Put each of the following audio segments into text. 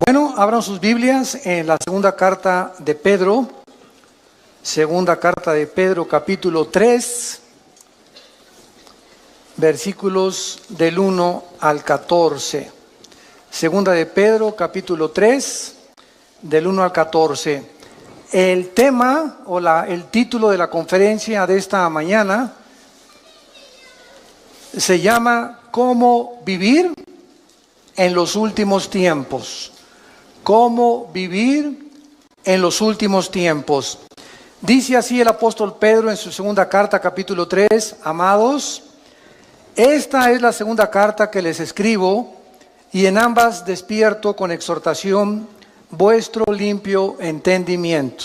Bueno, abran sus Biblias en la segunda carta de Pedro, capítulo 3, versículos del 1 al 14. Segunda de Pedro, capítulo 3, del 1 al 14. El tema el título de la conferencia de esta mañana se llama ¿Cómo vivir en los últimos tiempos? ¿Cómo vivir en los últimos tiempos? Dice así el apóstol Pedro en su segunda carta, capítulo 3, amados, esta es la segunda carta que les escribo, y en ambas despierto con exhortación vuestro limpio entendimiento,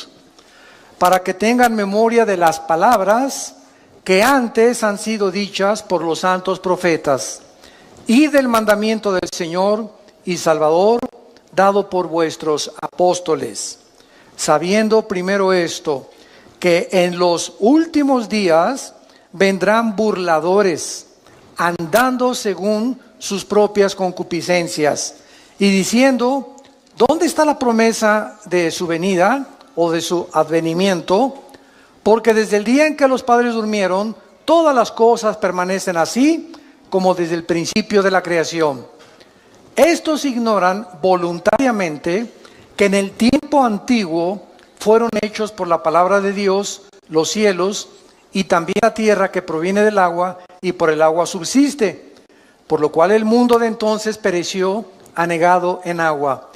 para que tengan memoria de las palabras que antes han sido dichas por los santos profetas, y del mandamiento del Señor y Salvador, dado por vuestros apóstoles, sabiendo primero esto, que en los últimos días vendrán burladores, andando según sus propias concupiscencias, y diciendo, ¿dónde está la promesa de su venida o de su advenimiento? Porque desde el día en que los padres durmieron, todas las cosas permanecen así, como desde el principio de la creación. Estos ignoran voluntariamente que en el tiempo antiguo fueron hechos por la palabra de Dios los cielos y también la tierra que proviene del agua y por el agua subsiste, por lo cual el mundo de entonces pereció anegado en agua.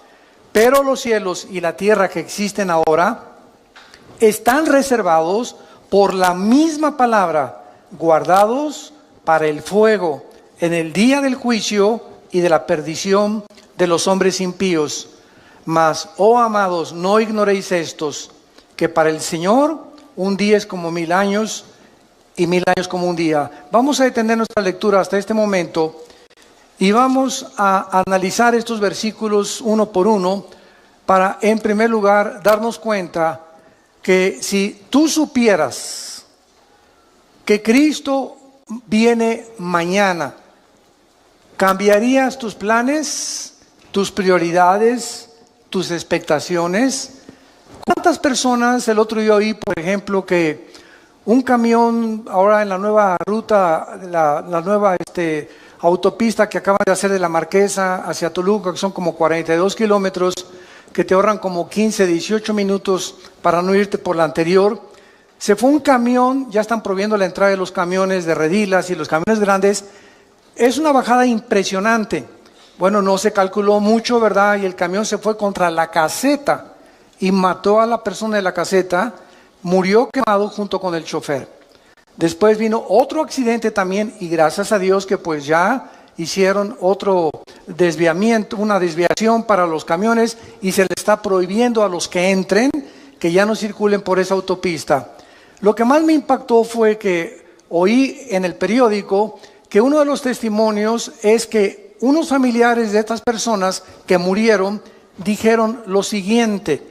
Pero los cielos y la tierra que existen ahora están reservados por la misma palabra, guardados para el fuego en el día del juicio y de la perdición de los hombres impíos. Mas, oh amados, no ignoréis estos, que para el Señor un día es como 1000 años y 1000 años como un día. Vamos a detener nuestra lectura hasta este momento y vamos a analizar estos versículos uno por uno para, en primer lugar, darnos cuenta que si tú supieras que Cristo viene mañana, ¿cambiarías tus planes, tus prioridades, tus expectaciones? ¿Cuántas personas el otro día oí, por ejemplo, que un camión ahora en la nueva ruta, la nueva autopista que acaban de hacer de La Marquesa hacia Toluca, que son como 42 kilómetros, que te ahorran como 15, 18 minutos para no irte por la anterior? Se fue un camión, ya están prohibiendo la entrada de los camiones de redilas y los camiones grandes. Es una bajada impresionante. Bueno, no se calculó mucho, ¿verdad? Y el camión se fue contra la caseta y mató a la persona de la caseta, murió quemado junto con el chofer. Después vino otro accidente también y gracias a Dios que pues ya hicieron otro desviamiento, una desviación para los camiones y se le está prohibiendo a los que entren que ya no circulen por esa autopista. Lo que más me impactó fue que oí en el periódico que uno de los testimonios es que unos familiares de estas personas que murieron dijeron lo siguiente.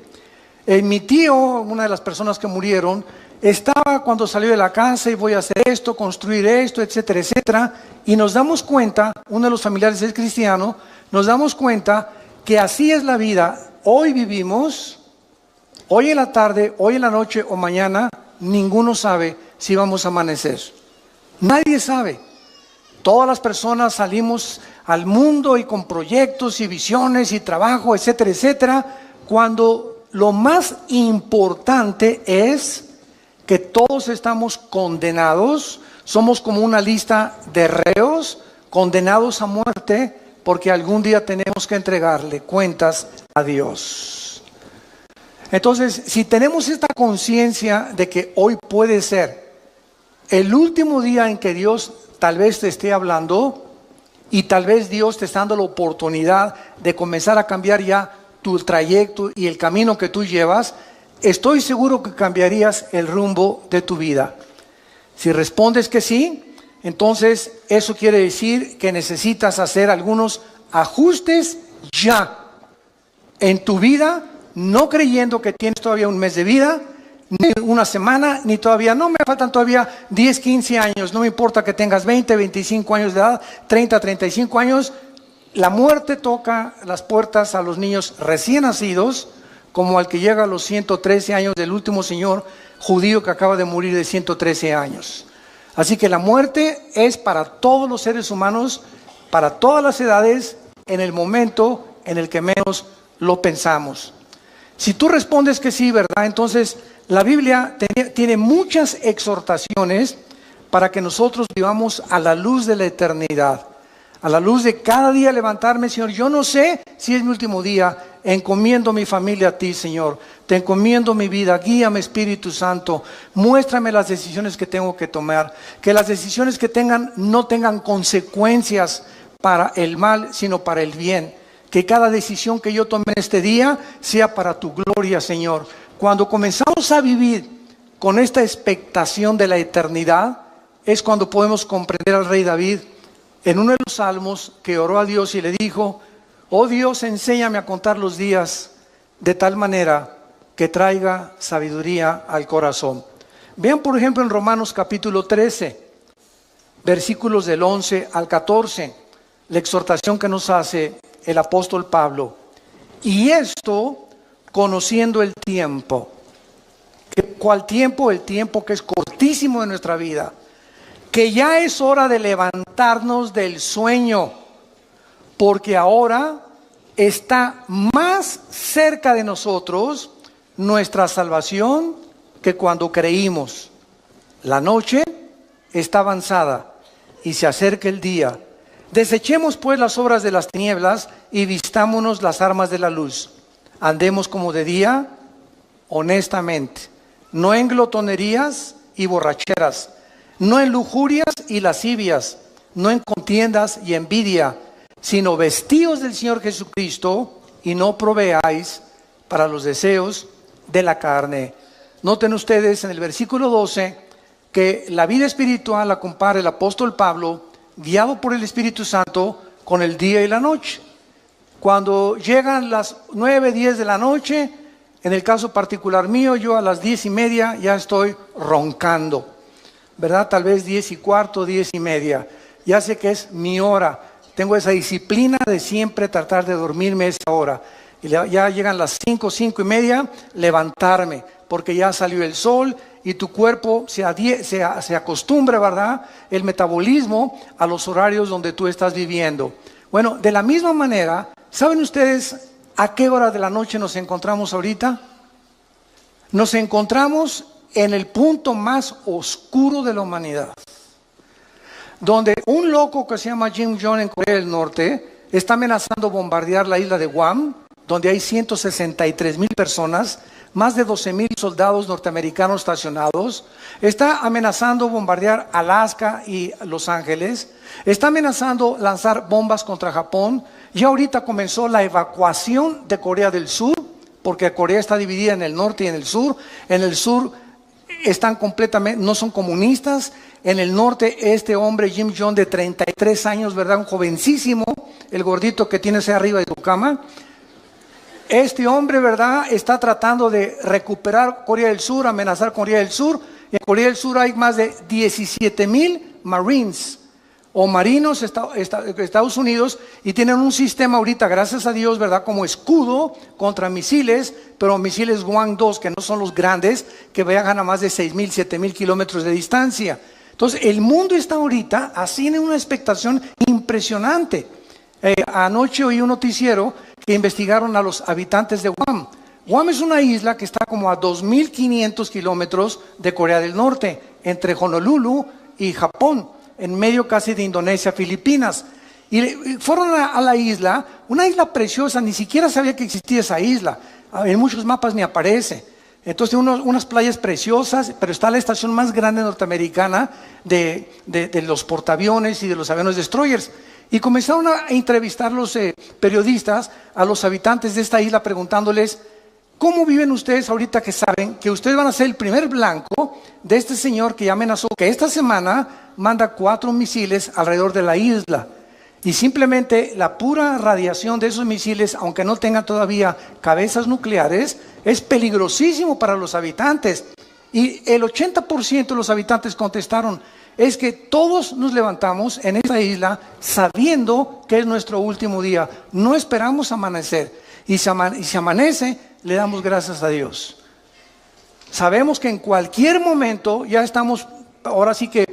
Mi tío, una de las personas que murieron, estaba cuando salió de la casa y voy a hacer esto, construir esto, etcétera, etcétera. Y nos damos cuenta, uno de los familiares es cristiano, nos damos cuenta que así es la vida. Hoy vivimos, hoy en la tarde, hoy en la noche o mañana, ninguno sabe si vamos a amanecer. Nadie sabe. Todas las personas salimos al mundo y con proyectos y visiones y trabajo, etcétera, etcétera, cuando lo más importante es que todos estamos condenados, somos como una lista de reos condenados a muerte porque algún día tenemos que entregarle cuentas a Dios. Entonces, si tenemos esta conciencia de que hoy puede ser el último día en que Dios tal vez te esté hablando y tal vez Dios te está dando la oportunidad de comenzar a cambiar ya tu trayecto y el camino que tú llevas, estoy seguro que cambiarías el rumbo de tu vida. Si respondes que sí, entonces eso quiere decir que necesitas hacer algunos ajustes ya en tu vida, no creyendo que tienes todavía un mes de vida, ni una semana, ni todavía, no me faltan todavía 10, 15 años, no me importa que tengas 20, 25 años de edad, 30, 35 años, La muerte toca las puertas a los niños recién nacidos, como al que llega a los 113 años del último señor judío que acaba de morir de 113 años. Así que la muerte es para todos los seres humanos, para todas las edades, en el momento en el que menos lo pensamos. Si tú respondes que sí, ¿verdad? Entonces la Biblia tiene muchas exhortaciones para que nosotros vivamos a la luz de la eternidad, a la luz de cada día levantarme, Señor. Yo no sé si es mi último día, encomiendo mi familia a ti, Señor. Te encomiendo mi vida, guíame, Espíritu Santo. Muéstrame las decisiones que tengo que tomar, que las decisiones que tengan no tengan consecuencias para el mal, sino para el bien. Que cada decisión que yo tome en este día sea para tu gloria, Señor. Cuando comenzamos a vivir con esta expectación de la eternidad, es cuando podemos comprender al rey David en uno de los salmos que oró a Dios y le dijo: oh Dios, enséñame a contar los días de tal manera que traiga sabiduría al corazón. Vean por ejemplo en Romanos capítulo 13, versículos del 11 al 14, la exhortación que nos hace el apóstol Pablo. Y esto conociendo el tiempo. ¿Cuál tiempo? El tiempo que es cortísimo de nuestra vida. Que ya es hora de levantarnos del sueño, porque ahora está más cerca de nosotros nuestra salvación que cuando creímos. La noche está avanzada y se acerca el día. Desechemos pues las obras de las tinieblas y vistámonos las armas de la luz. Andemos como de día, honestamente, no en glotonerías y borracheras, no en lujurias y lascivias, no en contiendas y envidia, sino vestíos del Señor Jesucristo y no proveáis para los deseos de la carne. Noten ustedes en el versículo 12 que la vida espiritual la compara el apóstol Pablo, guiado por el Espíritu Santo, con el día y la noche. Cuando llegan las 9, 10 de la noche, en el caso particular mío, yo a las 10:30 ya estoy roncando, ¿verdad? Tal vez 10:15, 10:30. Ya sé que es mi hora. Tengo esa disciplina de siempre tratar de dormirme esa hora. Y ya llegan las 5, 5:30, levantarme, porque ya salió el sol y tu cuerpo se acostumbra, ¿verdad? El metabolismo a los horarios donde tú estás viviendo. Bueno, de la misma manera, ¿saben ustedes a qué hora de la noche nos encontramos ahorita? Nos encontramos en el punto más oscuro de la humanidad, donde un loco que se llama Kim Jong en Corea del Norte está amenazando bombardear la isla de Guam, donde hay 163,000 personas, más de 12,000 soldados norteamericanos estacionados. Está amenazando bombardear Alaska y Los Ángeles. Está amenazando lanzar bombas contra Japón. Ya ahorita comenzó la evacuación de Corea del Sur, porque Corea está dividida en el norte y en el sur. En el sur están completamente, no son comunistas. En el norte, este hombre, Kim Jong, de 33 años, ¿verdad? Un jovencísimo, el gordito que tienes ahí arriba de tu cama. Este hombre, ¿verdad?, está tratando de recuperar Corea del Sur, amenazar Corea del Sur. En Corea del Sur hay más de 17,000 Marines o marinos Estados Unidos, y tienen un sistema ahorita, gracias a Dios, ¿verdad?, como escudo contra misiles, pero misiles Hwang-2, que no son los grandes, que viajan a más de 6,000, 7,000 kilómetros de distancia. Entonces, el mundo está ahorita así en una expectación impresionante. Anoche oí un noticiero que investigaron a los habitantes de Guam. Guam es una isla que está como a 2,500 kilómetros de Corea del Norte, entre Honolulu y Japón, en medio casi de Indonesia, Filipinas. Y fueron a la isla, una isla preciosa, ni siquiera sabía que existía esa isla. En muchos mapas ni aparece. Entonces unas playas preciosas, pero está la estación más grande norteamericana de los portaaviones y de los aviones destroyers. Y comenzaron a entrevistar los periodistas a los habitantes de esta isla, preguntándoles: ¿cómo viven ustedes ahorita que saben que ustedes van a ser el primer blanco de este señor que ya amenazó que esta semana manda 4 misiles alrededor de la isla? Y simplemente la pura radiación de esos misiles, aunque no tengan todavía cabezas nucleares, es peligrosísimo para los habitantes. Y el 80% de los habitantes contestaron: es que todos nos levantamos en esta isla sabiendo que es nuestro último día. No esperamos amanecer. Y si amanece, le damos gracias a Dios. Sabemos que en cualquier momento ya estamos, ahora sí que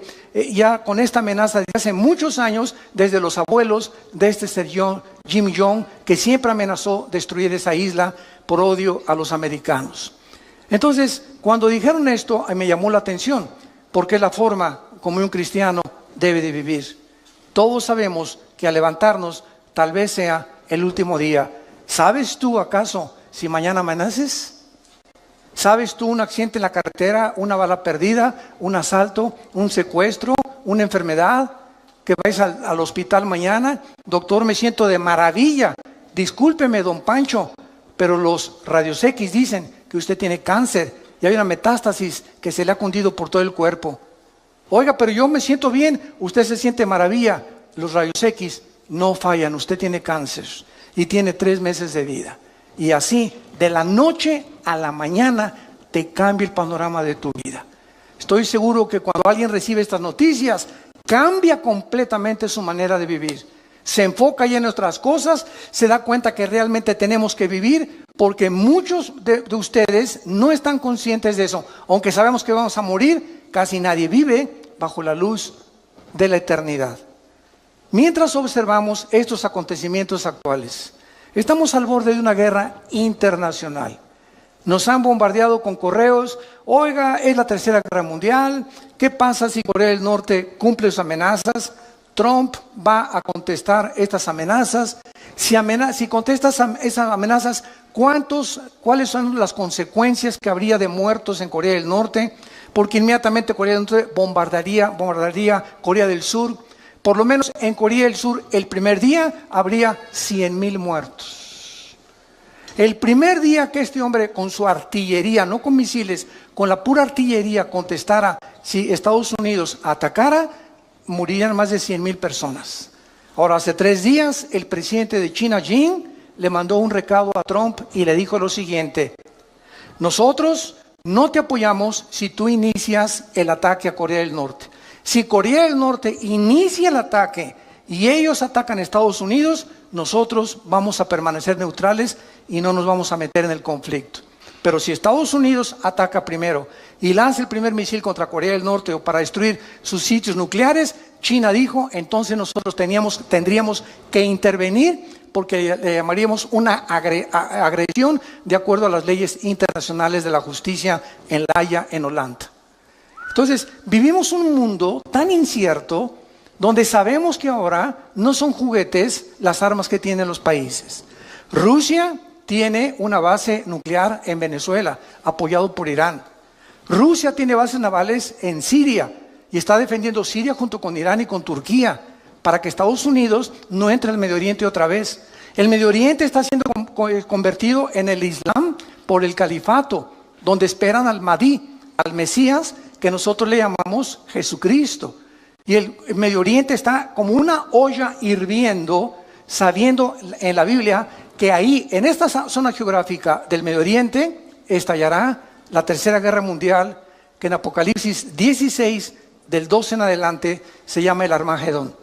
ya con esta amenaza desde hace muchos años, desde los abuelos de este señor Jim Young, que siempre amenazó destruir esa isla por odio a los americanos. Entonces, cuando dijeron esto, me llamó la atención, porque es la forma como un cristiano debe de vivir. Todos sabemos que al levantarnos tal vez sea el último día. ¿Sabes tú acaso si mañana amaneces? ¿Sabes tú un accidente en la carretera, una bala perdida, un asalto, un secuestro, una enfermedad? Que vais al hospital mañana. Doctor, me siento de maravilla. Discúlpeme, don Pancho, pero los rayos X dicen que usted tiene cáncer y hay una metástasis que se le ha cundido por todo el cuerpo. Oiga, pero yo me siento bien. Usted se siente maravilla. Los rayos X no fallan. Usted tiene cáncer y tiene 3 meses de vida. Y así, de la noche a la mañana, te cambia el panorama de tu vida. Estoy seguro que cuando alguien recibe estas noticias, cambia completamente su manera de vivir. Se enfoca ya en nuestras cosas, se da cuenta que realmente tenemos que vivir, porque muchos de ustedes no están conscientes de eso. Aunque sabemos que vamos a morir, casi nadie vive bajo la luz de la eternidad. Mientras observamos estos acontecimientos actuales, estamos al borde de una guerra internacional. Nos han bombardeado con correos. Oiga, es la tercera guerra mundial. ¿Qué pasa si Corea del Norte cumple sus amenazas? Trump va a contestar estas amenazas. Si contesta esas amenazas, ¿cuáles son las consecuencias que habría de muertos en Corea del Norte? Porque inmediatamente Corea del Norte bombardearía Corea del Sur. Por lo menos en Corea del Sur, el primer día habría 100,000 muertos. El primer día que este hombre con su artillería, no con misiles, con la pura artillería contestara, si Estados Unidos atacara, morirían más de 100,000 personas. Ahora, hace 3 días, el presidente de China, Xi, le mandó un recado a Trump y le dijo lo siguiente: nosotros no te apoyamos si tú inicias el ataque a Corea del Norte. Si Corea del Norte inicia el ataque y ellos atacan a Estados Unidos, nosotros vamos a permanecer neutrales y no nos vamos a meter en el conflicto. Pero si Estados Unidos ataca primero y lanza el primer misil contra Corea del Norte o para destruir sus sitios nucleares, China dijo, entonces nosotros tendríamos que intervenir, porque le llamaríamos una agresión de acuerdo a las leyes internacionales de la justicia en La Haya, en Holanda. Entonces, vivimos un mundo tan incierto donde sabemos que ahora no son juguetes las armas que tienen los países. Rusia tiene una base nuclear en Venezuela, apoyado por Irán. Rusia tiene bases navales en Siria y está defendiendo Siria junto con Irán y con Turquía para que Estados Unidos no entre al Medio Oriente otra vez. El Medio Oriente está siendo convertido en el Islam por el califato, donde esperan al Mahdi, al Mesías, que nosotros le llamamos Jesucristo. Y el Medio Oriente está como una olla hirviendo, sabiendo en la Biblia que ahí, en esta zona geográfica del Medio Oriente, estallará la tercera guerra mundial, que en Apocalipsis 16, del 12 en adelante, se llama el Armagedón.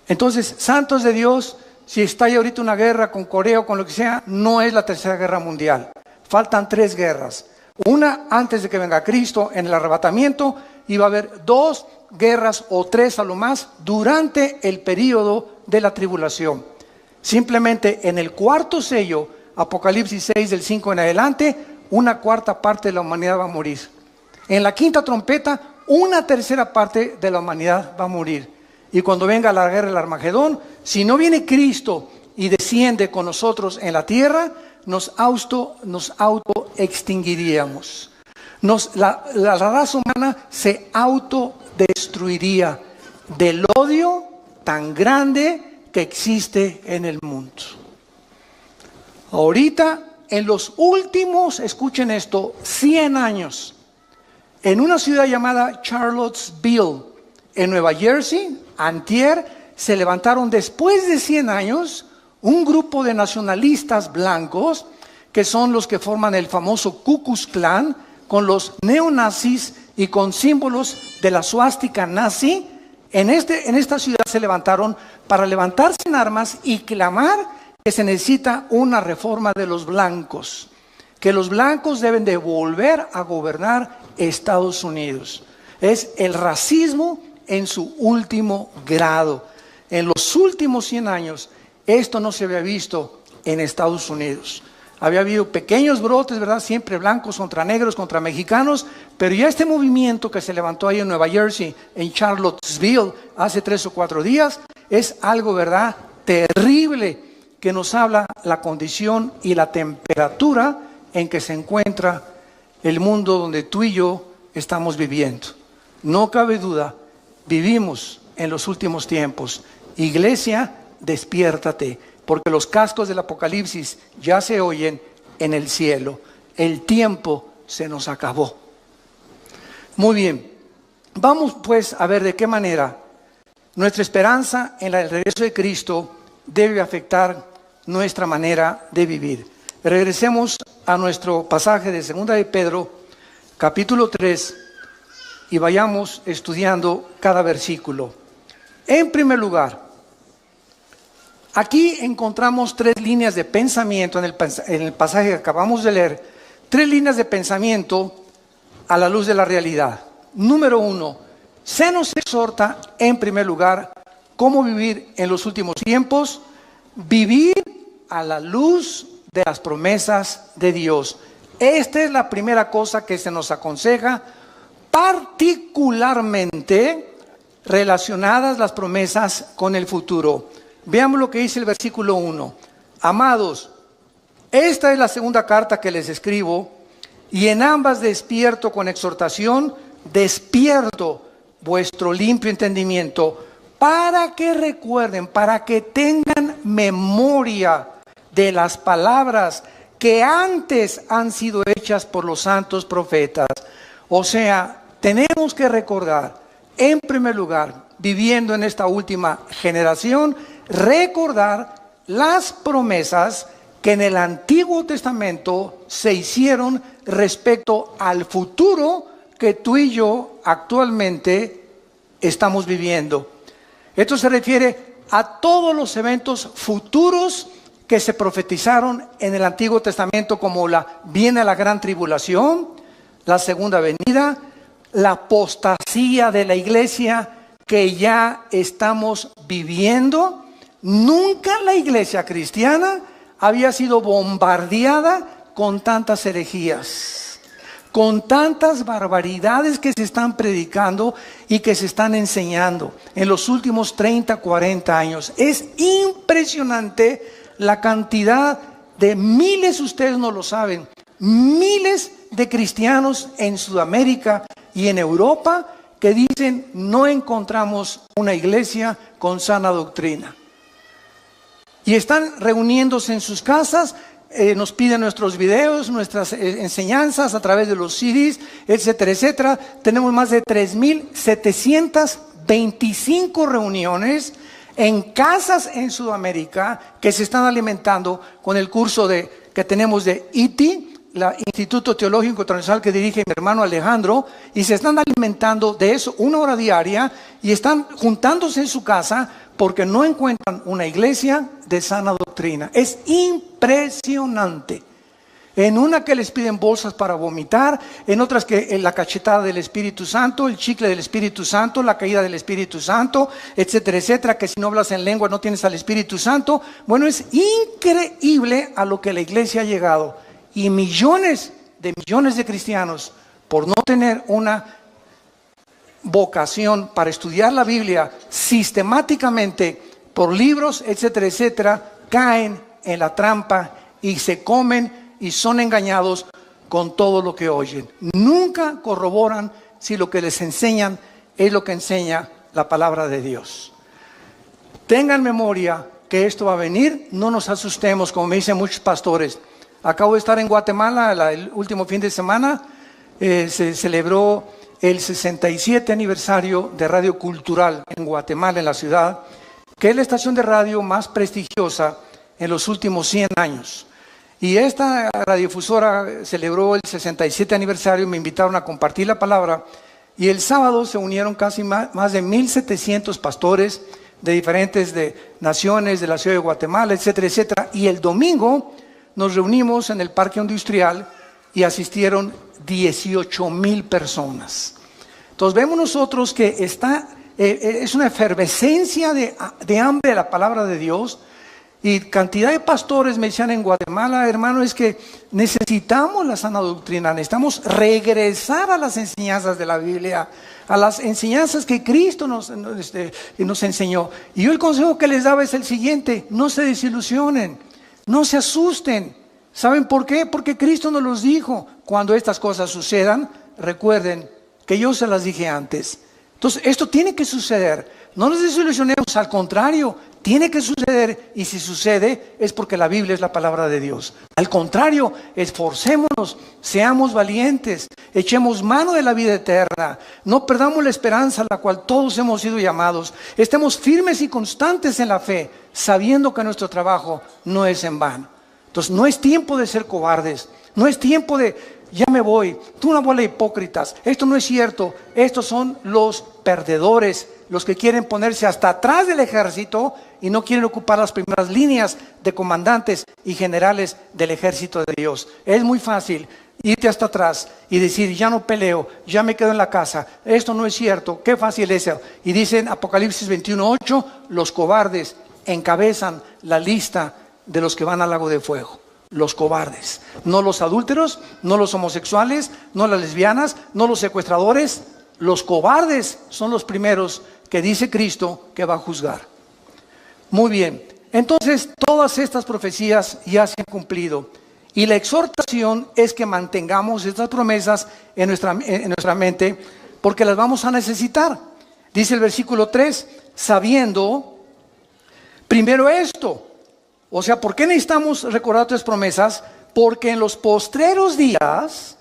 Entonces, santos de Dios, si estalla ahorita una guerra con Corea o con lo que sea, no es la tercera guerra mundial. Faltan 3 guerras. Una antes de que venga Cristo en el arrebatamiento, y va a haber 2 guerras o 3 a lo más durante el período de la tribulación. Simplemente en el 4º sello, Apocalipsis 6 del 5 en adelante, 1/4 parte de la humanidad va a morir. En la 5ª trompeta, 1/3 parte de la humanidad va a morir. Y cuando venga la guerra del Armagedón, si no viene Cristo y desciende con nosotros en la tierra, nos auto extinguiríamos. La raza humana se autodestruiría del odio tan grande que existe en el mundo. Ahorita, en los últimos, escuchen esto, 100 años, en una ciudad llamada Charlottesville, en Nueva Jersey, antier, se levantaron después de 100 años un grupo de nacionalistas blancos, que son los que forman el famoso Ku Klux Klan, con los neonazis y con símbolos de la suástica nazi, en esta ciudad se levantaron para levantarse en armas y clamar que se necesita una reforma de los blancos, que los blancos deben de volver a gobernar Estados Unidos. Es el racismo en su último grado. En los últimos 100 años, esto no se había visto en Estados Unidos. Había habido pequeños brotes, ¿verdad? Siempre blancos contra negros, contra mexicanos, pero ya este movimiento que se levantó ahí en Nueva Jersey, en Charlottesville, hace 3 o 4 días, es algo, ¿verdad?, terrible, que nos habla la condición y la temperatura en que se encuentra el mundo donde tú y yo estamos viviendo. No cabe duda, vivimos en los últimos tiempos. Iglesia, despiértate, porque los cascos del Apocalipsis ya se oyen en el cielo. El tiempo se nos acabó. Muy bien, vamos pues a ver de qué manera nuestra esperanza en el regreso de Cristo debe afectar nuestra manera de vivir. Regresemos a nuestro pasaje de 2 de Pedro, capítulo 3, y vayamos estudiando cada versículo. En primer lugar, aquí encontramos 3 líneas de pensamiento en el pasaje que acabamos de leer. 3 líneas de pensamiento a la luz de la realidad. Número 1, se nos exhorta en primer lugar cómo vivir en los últimos tiempos. Vivir a la luz de las promesas de Dios. Esta es la primera cosa que se nos aconseja, particularmente relacionadas las promesas con el futuro. Veamos lo que dice el versículo 1. Amados, esta es la segunda carta que les escribo, y en ambas despierto con exhortación, despierto vuestro limpio entendimiento, para que recuerden, para que tengan memoria de las palabras que antes han sido hechas por los santos profetas. O sea, tenemos que recordar, en primer lugar, viviendo en esta última generación, recordar las promesas que en el Antiguo Testamento se hicieron respecto al futuro que tú y yo actualmente estamos viviendo. Esto se refiere a todos los eventos futuros que se profetizaron en el Antiguo Testamento, como viene la gran tribulación, la segunda venida, la apostasía de la iglesia que ya estamos viviendo. Nunca la iglesia cristiana había sido bombardeada con tantas herejías, con tantas barbaridades que se están predicando y que se están enseñando en los últimos 30, 40 años. Es impresionante la cantidad de miles, ustedes no lo saben, miles de cristianos en Sudamérica y en Europa que dicen no encontramos una iglesia con sana doctrina. Y están reuniéndose en sus casas, nos piden nuestros videos, nuestras enseñanzas a través de los CDs, etcétera, etcétera. Tenemos más de 3,725 reuniones en casas en Sudamérica que se están alimentando con el curso que tenemos de ITI, el Instituto Teológico Internacional que dirige mi hermano Alejandro, y se están alimentando de eso 1 hora diaria y están juntándose en su casa porque no encuentran una iglesia de sana doctrina. Es impresionante. En una que les piden bolsas para vomitar, en otras que la cachetada del Espíritu Santo, el chicle del Espíritu Santo, la caída del Espíritu Santo, etcétera, etcétera, que si no hablas en lengua no tienes al Espíritu Santo. Bueno, es increíble a lo que la iglesia ha llegado. Y millones de cristianos, por no tener una vocación para estudiar la Biblia sistemáticamente por libros, etcétera, etcétera, caen en la trampa y se comen y son engañados con todo lo que oyen. Nunca corroboran si lo que les enseñan es lo que enseña la palabra de Dios. Tengan memoria que esto va a venir, no nos asustemos, como me dicen muchos pastores. Acabo de estar en Guatemala el último fin de semana, se celebró el 67 aniversario de Radio Cultural en Guatemala, en la ciudad, que es la estación de radio más prestigiosa en los últimos 100 años. Y esta radiodifusora celebró el 67 aniversario, me invitaron a compartir la palabra Y el sábado se unieron casi más de 1,700 pastores de diferentes naciones, de la ciudad de Guatemala, etcétera, etcétera. Y el domingo nos reunimos en el Parque Industrial y asistieron 18,000 personas. Entonces vemos nosotros que es una efervescencia de hambre de la palabra de Dios. Y cantidad de pastores me decían en Guatemala, hermano, es que necesitamos la sana doctrina, necesitamos regresar a las enseñanzas de la Biblia, a las enseñanzas que Cristo nos enseñó. Y yo el consejo que les daba es el siguiente: no se desilusionen, no se asusten. ¿Saben por qué? Porque Cristo nos los dijo. Cuando estas cosas sucedan, recuerden que yo se las dije antes. Entonces esto tiene que suceder. No nos desilusionemos, al contrario, tiene que suceder, y si sucede es porque la Biblia es la palabra de Dios. Al contrario, esforcémonos, seamos valientes, echemos mano de la vida eterna, no perdamos la esperanza a la cual todos hemos sido llamados, estemos firmes y constantes en la fe, sabiendo que nuestro trabajo no es en vano. Entonces no es tiempo de ser cobardes, no es tiempo de ya me voy, tú una bola de hipócritas, esto no es cierto. Estos son los perdedores, los que quieren ponerse hasta atrás del ejército y no quieren ocupar las primeras líneas de comandantes y generales del ejército de Dios. Es muy fácil irte hasta atrás y decir, ya no peleo, ya me quedo en la casa, esto no es cierto, qué fácil es eso. Y dicen Apocalipsis 21:8, los cobardes encabezan la lista de los que van al lago de fuego. Los cobardes, no los adúlteros, no los homosexuales, no las lesbianas, no los secuestradores. Los cobardes son los primeros que dice Cristo que va a juzgar. Muy bien, entonces todas estas profecías ya se han cumplido, y la exhortación es que mantengamos estas promesas en nuestra mente, porque las vamos a necesitar. Dice el versículo 3, sabiendo primero esto. O sea, ¿por qué necesitamos recordar estas promesas? Porque en los postreros días,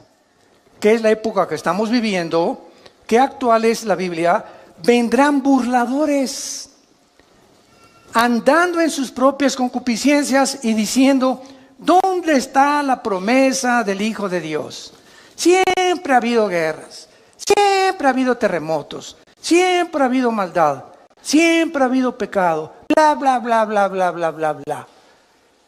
que es la época que estamos viviendo, que actual es la Biblia, vendrán burladores, andando en sus propias concupiscencias y diciendo, ¿dónde está la promesa del Hijo de Dios? Siempre ha habido guerras, siempre ha habido terremotos, siempre ha habido maldad, siempre ha habido pecado, bla, bla, bla, bla, bla, bla, bla, bla.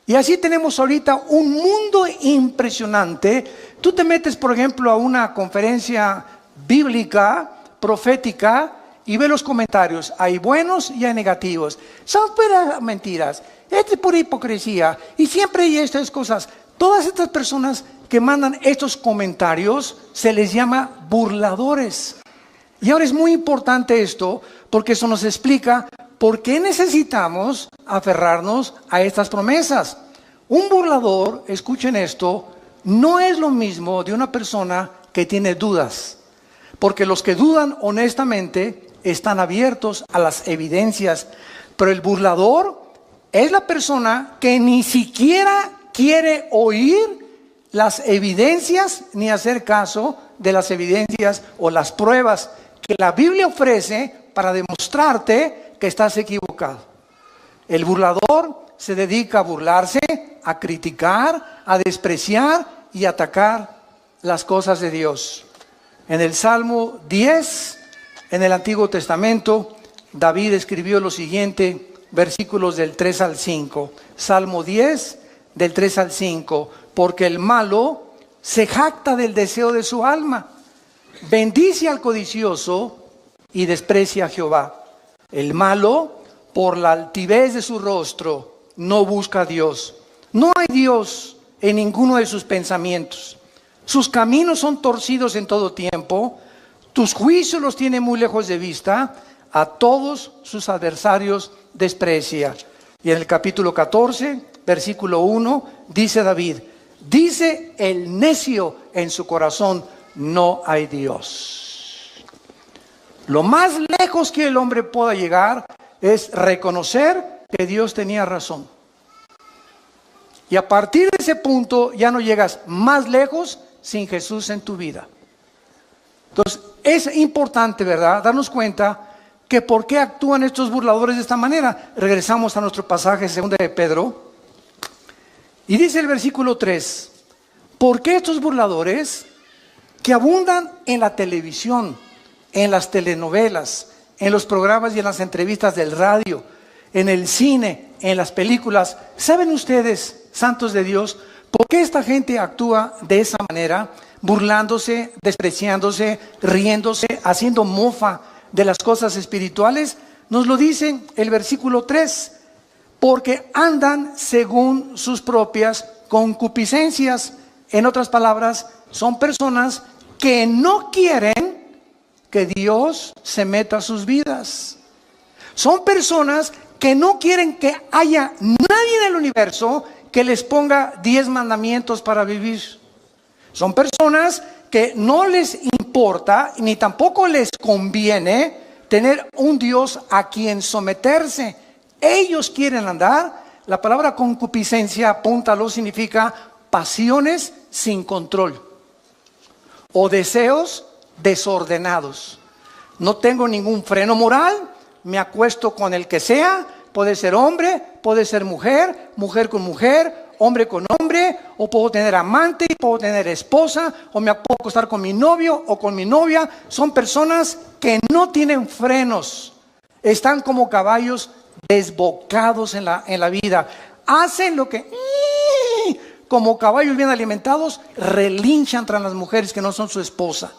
Y así tenemos ahorita un mundo impresionante. Tú te metes, por ejemplo, a una conferencia bíblica, profética, y ve los comentarios. Hay buenos y hay negativos. Son puras mentiras. Es pura hipocresía. Y siempre hay estas cosas. Todas estas personas que mandan estos comentarios se les llama burladores. Y ahora es muy importante esto, porque eso nos explica por qué necesitamos aferrarnos a estas promesas. Un burlador, escuchen esto, no es lo mismo de una persona que tiene dudas, porque los que dudan honestamente están abiertos a las evidencias, pero el burlador es la persona que ni siquiera quiere oír las evidencias ni hacer caso de las evidencias o las pruebas que la Biblia ofrece para demostrarte que estás equivocado. El burlador se dedica a burlarse, a criticar, a despreciar y a atacar las cosas de Dios. En el Salmo 10, en el Antiguo Testamento, David escribió lo siguiente, versículos del 3 al 5. Salmo 10, del 3 al 5. Porque el malo se jacta del deseo de su alma, bendice al codicioso y desprecia a Jehová. El malo, por la altivez de su rostro, no busca a Dios. No hay Dios en ninguno de sus pensamientos. Sus caminos son torcidos en todo tiempo. Tus juicios los tiene muy lejos de vista. A todos sus adversarios desprecia. Y en el capítulo 14, versículo 1, dice David, dice el necio en su corazón, no hay Dios. Lo más lejos que el hombre pueda llegar es reconocer que Dios tenía razón. Y a partir de ese punto ya no llegas más lejos sin Jesús en tu vida. Entonces es importante, ¿verdad?, darnos cuenta que por qué actúan estos burladores de esta manera. Regresamos a nuestro pasaje 2 de Pedro. Y dice el versículo 3, ¿por qué estos burladores que abundan en la televisión, en las telenovelas, en los programas y en las entrevistas del radio, en el cine, en las películas. ¿Saben ustedes, santos de Dios, por qué esta gente actúa de esa manera? Burlándose, despreciándose, riéndose, haciendo mofa de las cosas espirituales. Nos lo dice el versículo 3. Porque andan según sus propias concupiscencias. En otras palabras, son personas que no quieren que Dios se meta a sus vidas. Son personas que no quieren que haya nadie en el universo que les ponga 10 mandamientos para vivir. Son personas que no les importa ni tampoco les conviene tener un Dios a quien someterse. Ellos quieren andar. La palabra concupiscencia, apúntalo, significa pasiones sin control o deseos desordenados. No tengo ningún freno moral, me acuesto con el que sea, puede ser hombre, puede ser mujer, mujer con mujer, hombre con hombre, o puedo tener amante, puedo tener esposa, o me puedo acostar con mi novio o con mi novia. Son personas que no tienen frenos, están como caballos desbocados en la vida. Hacen lo que, como caballos bien alimentados, relinchan tras las mujeres que no son su esposa.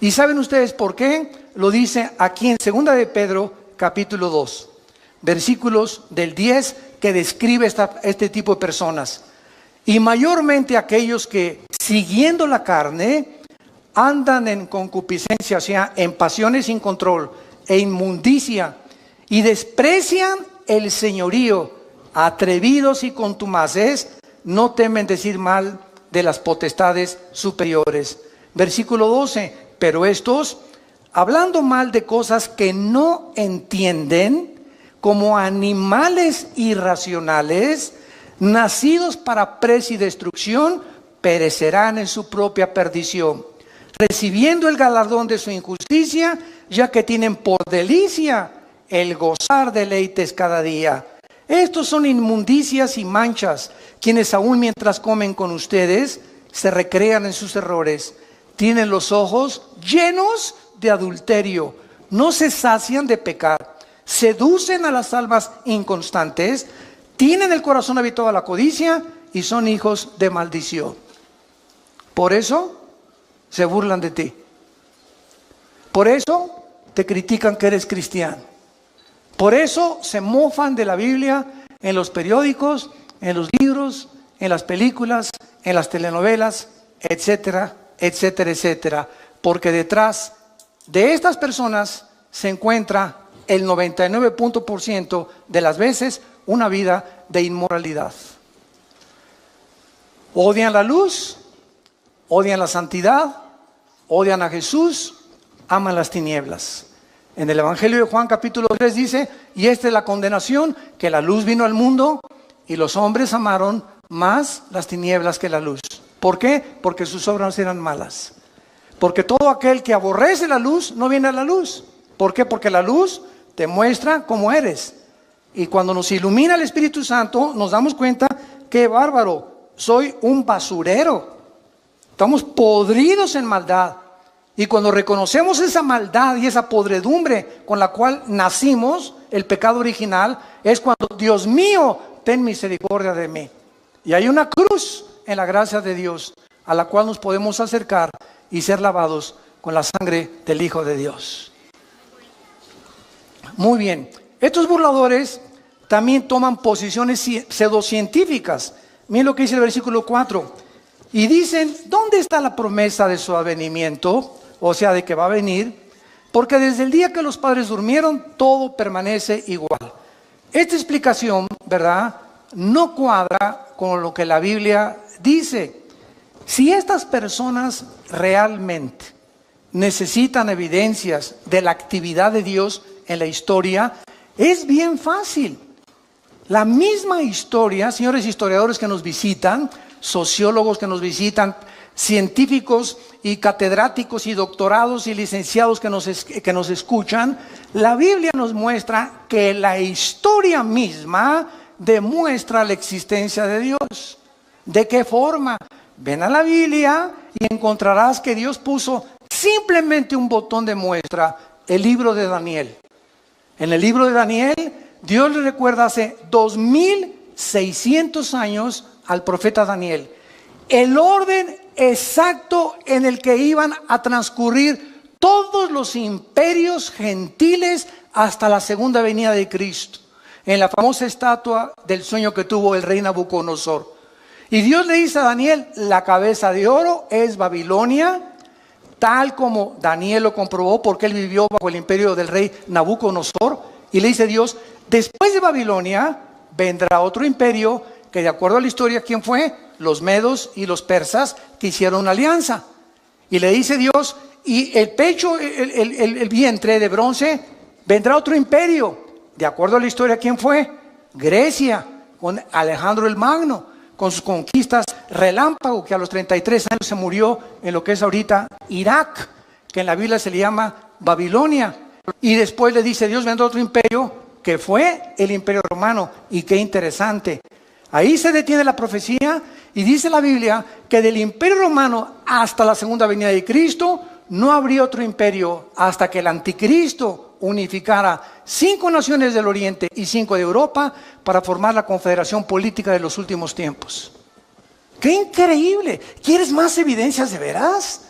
¿Y saben ustedes por qué? Lo dice aquí en 2 de Pedro, capítulo 2, versículos del 10, que describe este tipo de personas. Y mayormente aquellos que, siguiendo la carne, andan en concupiscencia, o sea, en pasiones sin control e inmundicia, y desprecian el señorío, atrevidos y contumaces, no temen decir mal de las potestades superiores. Versículo 12, pero estos, hablando mal de cosas que no entienden, como animales irracionales, nacidos para presa y destrucción, perecerán en su propia perdición, recibiendo el galardón de su injusticia, ya que tienen por delicia el gozar deleites cada día. Estos son inmundicias y manchas, quienes aún mientras comen con ustedes, se recrean en sus errores. Tienen los ojos llenos de adulterio, no se sacian de pecar, seducen a las almas inconstantes, tienen el corazón habituado a la codicia y son hijos de maldición. Por eso se burlan de ti. Por eso te critican que eres cristiano. Por eso se mofan de la Biblia en los periódicos, en los libros, en las películas, en las telenovelas, etcétera, etcétera, etcétera. Porque detrás de estas personas se encuentra el 99% de las veces una vida de inmoralidad. Odian la luz, odian la santidad, odian a Jesús, aman las tinieblas. En el Evangelio de Juan capítulo 3 dice, y esta es la condenación, que la luz vino al mundo y los hombres amaron más las tinieblas que la luz. ¿Por qué? Porque sus obras eran malas. Porque todo aquel que aborrece la luz no viene a la luz. ¿Por qué? Porque la luz te muestra cómo eres. Y cuando nos ilumina el Espíritu Santo, nos damos cuenta que bárbaro, soy un basurero. Estamos podridos en maldad. Y cuando reconocemos esa maldad y esa podredumbre con la cual nacimos, el pecado original, es cuando, Dios mío, ten misericordia de mí. Y hay una cruz en la gracia de Dios a la cual nos podemos acercar y ser lavados con la sangre del Hijo de Dios. Muy bien. Estos burladores también toman posiciones pseudocientíficas. Miren lo que dice el versículo 4. Y dicen, ¿dónde está la promesa de su advenimiento? O sea, de que va a venir. Porque desde el día que los padres durmieron, todo permanece igual. Esta explicación, ¿verdad?, no cuadra con lo que la Biblia dice. Si estas personas realmente necesitan evidencias de la actividad de Dios en la historia, es bien fácil. La misma historia, señores historiadores que nos visitan, sociólogos que nos visitan, científicos y catedráticos y doctorados y licenciados que nos escuchan, la Biblia nos muestra que la historia misma demuestra la existencia de Dios. ¿De qué forma? Ven a la Biblia y encontrarás que Dios puso simplemente un botón de muestra, el libro de Daniel. En el libro de Daniel, Dios le recuerda hace 2600 años al profeta Daniel el orden exacto en el que iban a transcurrir todos los imperios gentiles hasta la segunda venida de Cristo, en la famosa estatua del sueño que tuvo el rey Nabucodonosor. Y Dios le dice a Daniel, la cabeza de oro es Babilonia, tal como Daniel lo comprobó porque él vivió bajo el imperio del rey Nabucodonosor. Y le dice Dios, después de Babilonia vendrá otro imperio que, de acuerdo a la historia, ¿quién fue? Los medos y los persas, que hicieron una alianza. Y le dice Dios, y el pecho, el vientre de bronce, vendrá otro imperio. De acuerdo a la historia, ¿quién fue? Grecia, con Alejandro el Magno, con sus conquistas relámpago, que a los 33 años se murió en lo que es ahorita Irak, que en la Biblia se le llama Babilonia. Y después le dice Dios, vendrá otro imperio, que fue el imperio romano. Y qué interesante, ahí se detiene la profecía y dice la Biblia que del imperio romano hasta la segunda venida de Cristo no habría otro imperio hasta que el anticristo unificara 5 naciones del Oriente y 5 de Europa para formar la confederación política de los últimos tiempos. ¡Qué increíble! ¿Quieres más evidencias de veras?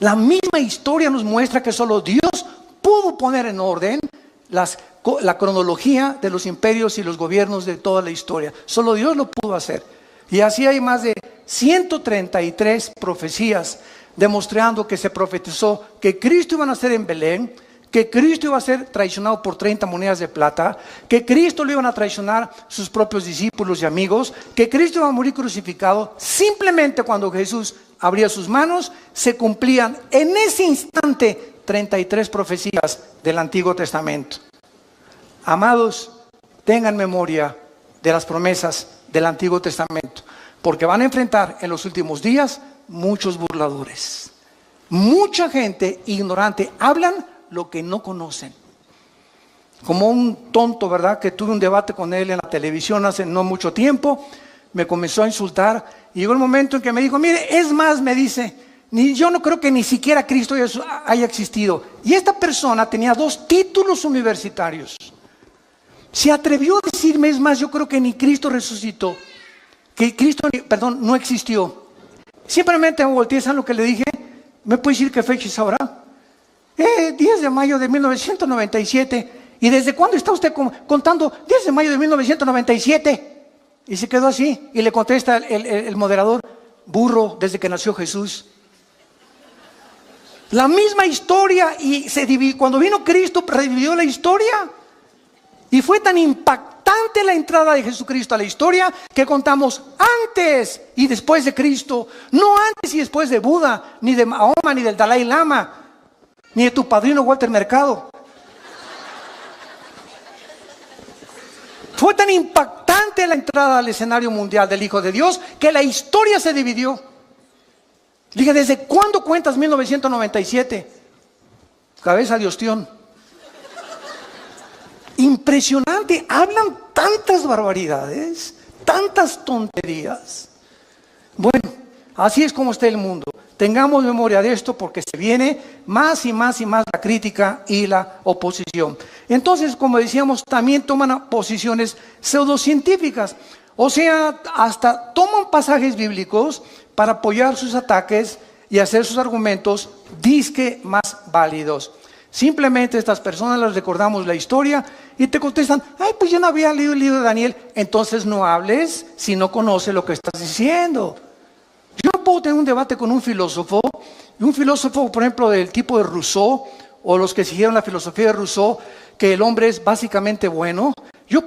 La misma historia nos muestra que solo Dios pudo poner en orden la cronología de los imperios y los gobiernos de toda la historia. Solo Dios lo pudo hacer. Y así hay más de 133 profecías demostrando que se profetizó que Cristo iba a nacer en Belén, que Cristo iba a ser traicionado por 30 monedas de plata, que Cristo lo iban a traicionar sus propios discípulos y amigos, que Cristo iba a morir crucificado. Simplemente cuando Jesús abría sus manos, se cumplían en ese instante 33 profecías del Antiguo Testamento. Amados, tengan memoria de las promesas del Antiguo Testamento, porque van a enfrentar en los últimos días muchos burladores. Mucha gente ignorante, hablan lo que no conocen. Como un tonto, ¿verdad? Que tuve un debate con él en la televisión hace no mucho tiempo, me comenzó a insultar y llegó el momento en que me dijo, mire, es más, me dice, yo no creo que ni siquiera Cristo haya existido. Y esta persona tenía 2 títulos universitarios. Se atrevió a decirme, es más, yo creo que ni Cristo resucitó, que Cristo, no existió. Simplemente me volteé, ¿saben lo que le dije? ¿Me puede decir qué fecha es ahora? 10 de mayo de 1997. ¿Y desde cuándo está usted contando 10 de mayo de 1997? Y se quedó así. Y le contesta el moderador, burro, desde que nació Jesús. La misma historia, y cuando vino Cristo, revivió la historia. Y fue tan impactante la entrada de Jesucristo a la historia que contamos antes y después de Cristo. No antes y después de Buda, ni de Mahoma, ni del Dalai Lama, ni de tu padrino Walter Mercado. Fue tan impactante la entrada al escenario mundial del Hijo de Dios que la historia se dividió. Dije, ¿desde cuándo cuentas 1997? Cabeza de ostión. Impresionante, hablan tantas barbaridades, tantas tonterías. Bueno, así es como está el mundo. Tengamos memoria de esto porque se viene más y más y más la crítica y la oposición. Entonces, como decíamos, también toman posiciones pseudocientíficas. O sea, hasta toman pasajes bíblicos para apoyar sus ataques y hacer sus argumentos disque más válidos. Simplemente estas personas les recordamos la historia y te contestan, ay, pues yo no había leído el libro de Daniel. Entonces no hables si no conoces lo que estás diciendo. Yo no puedo tener un debate con un filósofo, por ejemplo, del tipo de Rousseau, o los que siguieron la filosofía de Rousseau, que el hombre es básicamente bueno. Yo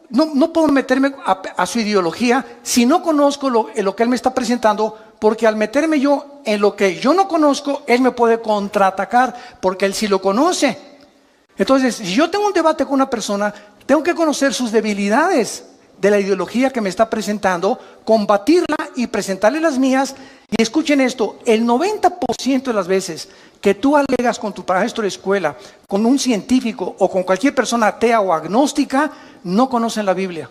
no puedo meterme a su ideología si no conozco lo que él me está presentando, porque al meterme yo en lo que yo no conozco, él me puede contraatacar, porque él sí lo conoce. Entonces, si yo tengo un debate con una persona, tengo que conocer sus debilidades de la ideología que me está presentando, combatirla y presentarle las mías. Y escuchen esto, el 90% de las veces que tú alegas con tu maestro de escuela, con un científico o con cualquier persona atea o agnóstica, no conocen la Biblia.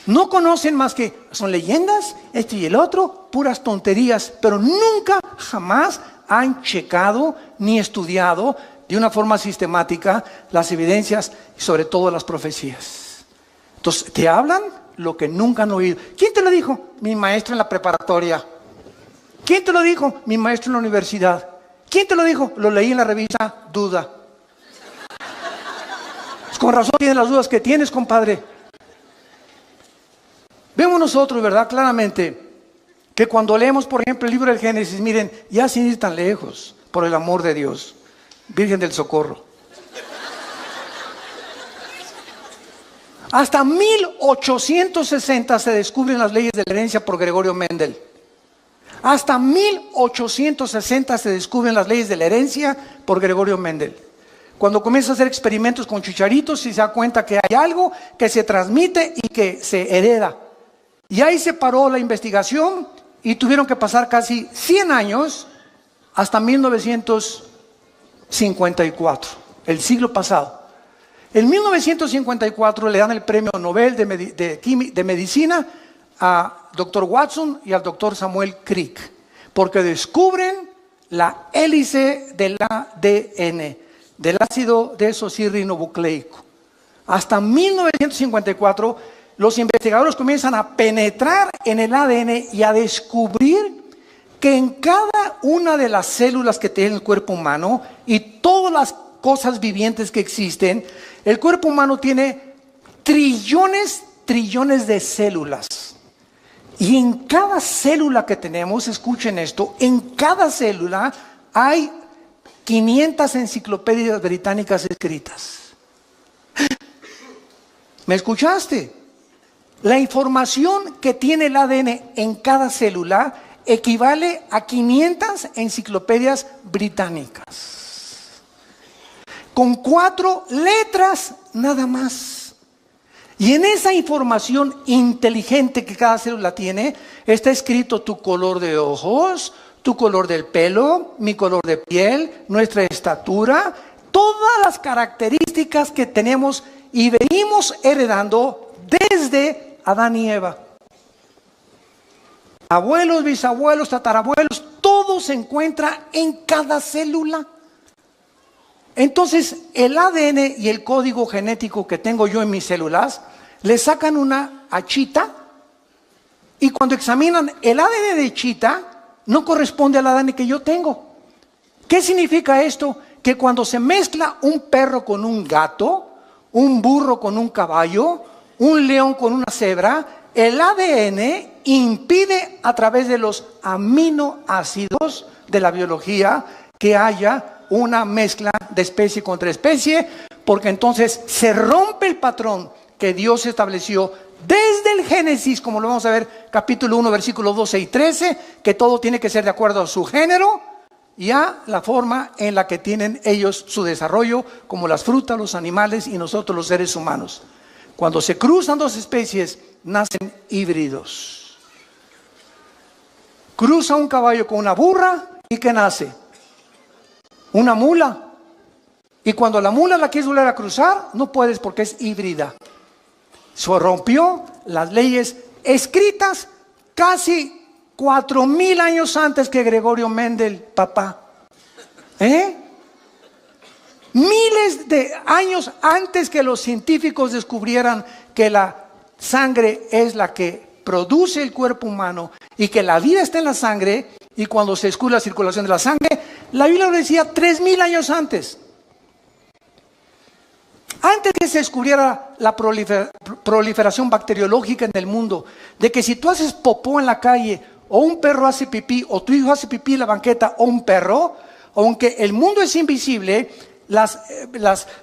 No conocen más que son leyendas, esto y el otro, puras tonterías, pero nunca, jamás han checado ni estudiado de una forma sistemática las evidencias y sobre todo las profecías. Entonces, te hablan lo que nunca han oído. ¿Quién te lo dijo? Mi maestro en la preparatoria. ¿Quién te lo dijo? Mi maestro en la universidad. ¿Quién te lo dijo? Lo leí en la revista Duda. Pues con razón tienes las dudas que tienes, compadre. Vemos nosotros, ¿verdad? Claramente, que cuando leemos, por ejemplo, el libro del Génesis, miren, ya sin ir tan lejos, por el amor de Dios, Virgen del Socorro. Hasta 1860 se descubren las leyes de la herencia por Gregorio Mendel. Hasta 1860 se descubren las leyes de la herencia por Gregorio Mendel. Cuando comienza a hacer experimentos con chicharitos y se da cuenta que hay algo que se transmite y que se hereda. Y ahí se paró la investigación y tuvieron que pasar casi 100 años hasta 1954, el siglo pasado. En 1954 le dan el premio Nobel de Medicina a Dr. Watson y al Dr. Samuel Crick, porque descubren la hélice del ADN, del ácido desoxirribonucleico. Hasta 1954 los investigadores comienzan a penetrar en el ADN y a descubrir que en cada una de las células que tiene el cuerpo humano y todas las cosas vivientes que existen, el cuerpo humano tiene trillones de células. Y en cada célula que tenemos, escuchen esto, en cada célula hay 500 enciclopedias británicas escritas. ¿Me escuchaste? La información que tiene el ADN en cada célula equivale a 500 enciclopedias británicas. Con 4 letras nada más. Y en esa información inteligente que cada célula tiene, está escrito tu color de ojos, tu color del pelo, mi color de piel, nuestra estatura, todas las características que tenemos y venimos heredando desde Adán y Eva. Abuelos, bisabuelos, tatarabuelos, todo se encuentra en cada célula. Entonces, el ADN y el código genético que tengo yo en mis células, le sacan una a Chita y cuando examinan el ADN de Chita, no corresponde al ADN que yo tengo. ¿Qué significa esto? Que cuando se mezcla un perro con un gato, un burro con un caballo, un león con una cebra, el ADN impide a través de los aminoácidos de la biología que haya una mezcla de especie contra especie, porque entonces se rompe el patrón que Dios estableció desde el Génesis, como lo vamos a ver, capítulo 1, versículos 12 y 13, que todo tiene que ser de acuerdo a su género y a la forma en la que tienen ellos su desarrollo, como las frutas, los animales y nosotros los seres humanos. Cuando se cruzan dos especies, nacen híbridos. Cruza un caballo con una burra y ¿qué nace? Una mula. Y cuando la mula la quieres volver a cruzar, no puedes porque es híbrida. Se rompió las leyes escritas casi 4000 años antes que Gregorio Mendel, papá. Miles de años antes que los científicos descubrieran que la sangre es la que produce el cuerpo humano y que la vida está en la sangre, y cuando se descubre la circulación de la sangre, la Biblia lo decía 3000 años antes. Antes que se descubriera la proliferación bacteriológica en el mundo, de que si tú haces popó en la calle, o un perro hace pipí, o tu hijo hace pipí en la banqueta, o un perro, aunque el mundo es invisible,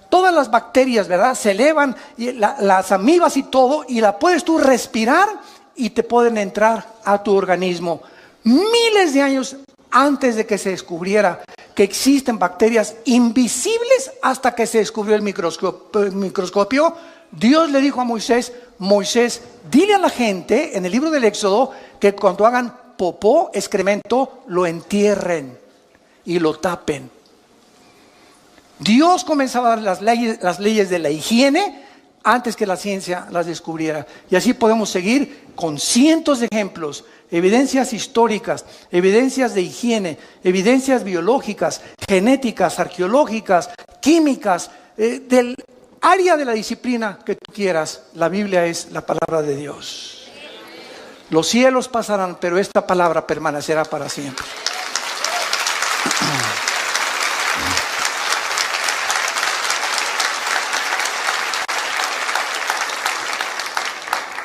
todas las bacterias, ¿verdad?, se elevan, y las amibas y todo, y la puedes tú respirar y te pueden entrar a tu organismo. Miles de años antes de que se descubriera que existen bacterias invisibles, hasta que se descubrió el microscopio, Dios le dijo a Moisés, dile a la gente en el libro del Éxodo que cuando hagan popó, excremento, lo entierren y lo tapen. Dios comenzaba a dar las leyes de la higiene antes que la ciencia las descubriera. Y así podemos seguir con cientos de ejemplos, evidencias históricas, evidencias de higiene, evidencias biológicas, genéticas, arqueológicas, químicas, del área de la disciplina que tú quieras. La Biblia es la palabra de Dios. Los cielos pasarán, pero esta palabra permanecerá para siempre.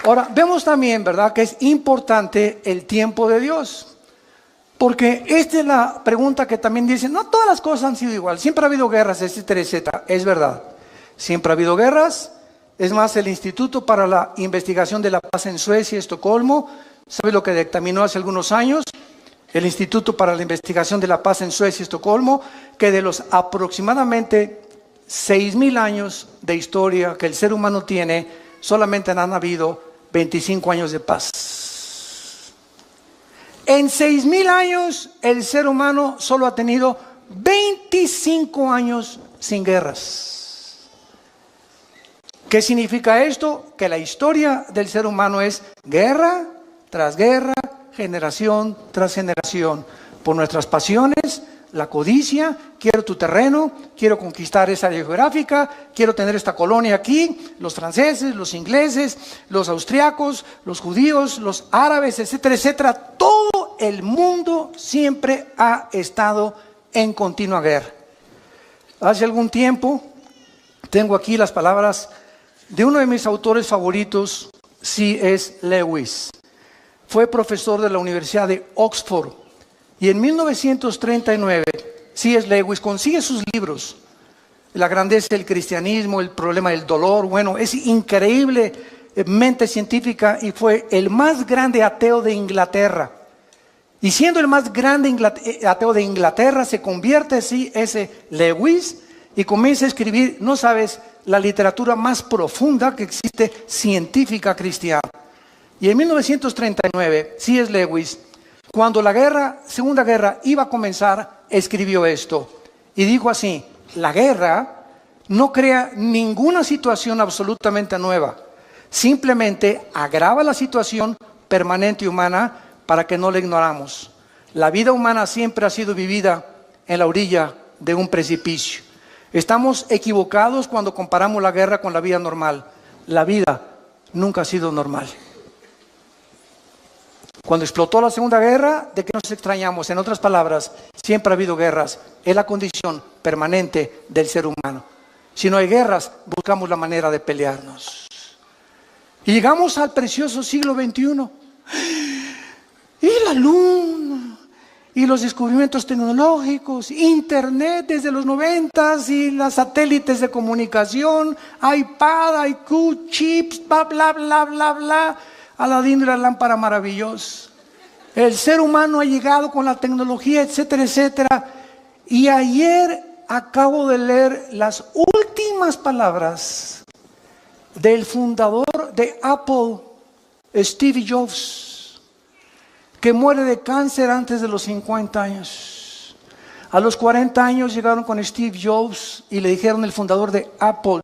Ahora, vemos también, ¿verdad?, que es importante el tiempo de Dios. Porque esta es la pregunta que también dicen, no todas las cosas han sido igual. Siempre ha habido guerras, etcétera, etcétera. Es verdad. Siempre ha habido guerras. Es más, el Instituto para la Investigación de la Paz en Suecia, Estocolmo, ¿sabe lo que dictaminó hace algunos años? El Instituto para la Investigación de la Paz en Suecia, Estocolmo, que de los aproximadamente 6,000 años de historia que el ser humano tiene, solamente han habido 25 años de paz. En 6,000 años, el ser humano solo ha tenido 25 años sin guerras. ¿Qué significa esto? Que la historia del ser humano es guerra tras guerra, generación tras generación, por nuestras pasiones, la codicia. Quiero tu terreno, quiero conquistar esa área geográfica, quiero tener esta colonia aquí. Los franceses, los ingleses, los austriacos, los judíos, los árabes, etcétera, etcétera. Todo el mundo siempre ha estado en continua guerra. Hace algún tiempo, tengo aquí las palabras de uno de mis autores favoritos, C.S. Lewis. Fue profesor de la Universidad de Oxford. Y en 1939, C.S. Lewis consigue sus libros, La grandeza del cristianismo, El problema del dolor. Bueno, es increíblemente científica, y fue el más grande ateo de Inglaterra. Y siendo el más grande ateo de Inglaterra, se convierte C.S. Lewis y comienza a escribir, no sabes, la literatura más profunda que existe, científica cristiana. Y en 1939, C.S. Lewis, cuando la Segunda Guerra iba a comenzar, escribió esto. Y dijo así: la guerra no crea ninguna situación absolutamente nueva. Simplemente agrava la situación permanente humana para que no la ignoramos. La vida humana siempre ha sido vivida en la orilla de un precipicio. Estamos equivocados cuando comparamos la guerra con la vida normal. La vida nunca ha sido normal. Cuando explotó la Segunda Guerra, ¿de qué nos extrañamos? En otras palabras, siempre ha habido guerras. Es la condición permanente del ser humano. Si no hay guerras, buscamos la manera de pelearnos. Y llegamos al precioso siglo XXI. Y la luna, y los descubrimientos tecnológicos, Internet desde los 90s, y las satélites de comunicación, iPad, IQ, chips, bla, bla, bla, bla, bla. Aladín y la lámpara maravillosa. El ser humano ha llegado con la tecnología, etcétera, etcétera. Y ayer acabo de leer las últimas palabras del fundador de Apple, Steve Jobs, que muere de cáncer antes de los 50 años. A los 40 años llegaron con Steve Jobs y le dijeron, el fundador de Apple,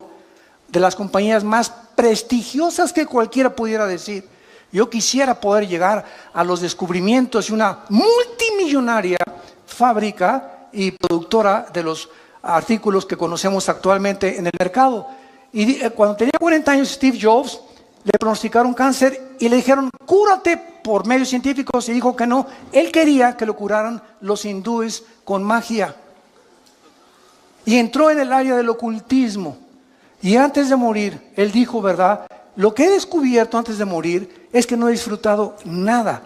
de las compañías más prestigiosas que cualquiera pudiera decir: yo quisiera poder llegar a los descubrimientos de una multimillonaria fábrica y productora de los artículos que conocemos actualmente en el mercado. Y cuando tenía 40 años, Steve Jobs, le pronosticaron cáncer y le dijeron, cúrate por medios científicos, y dijo que no. Él quería que lo curaran los hindúes con magia. Y entró en el área del ocultismo. Y antes de morir, él dijo, ¿verdad? Lo que he descubierto antes de morir es que no he disfrutado nada.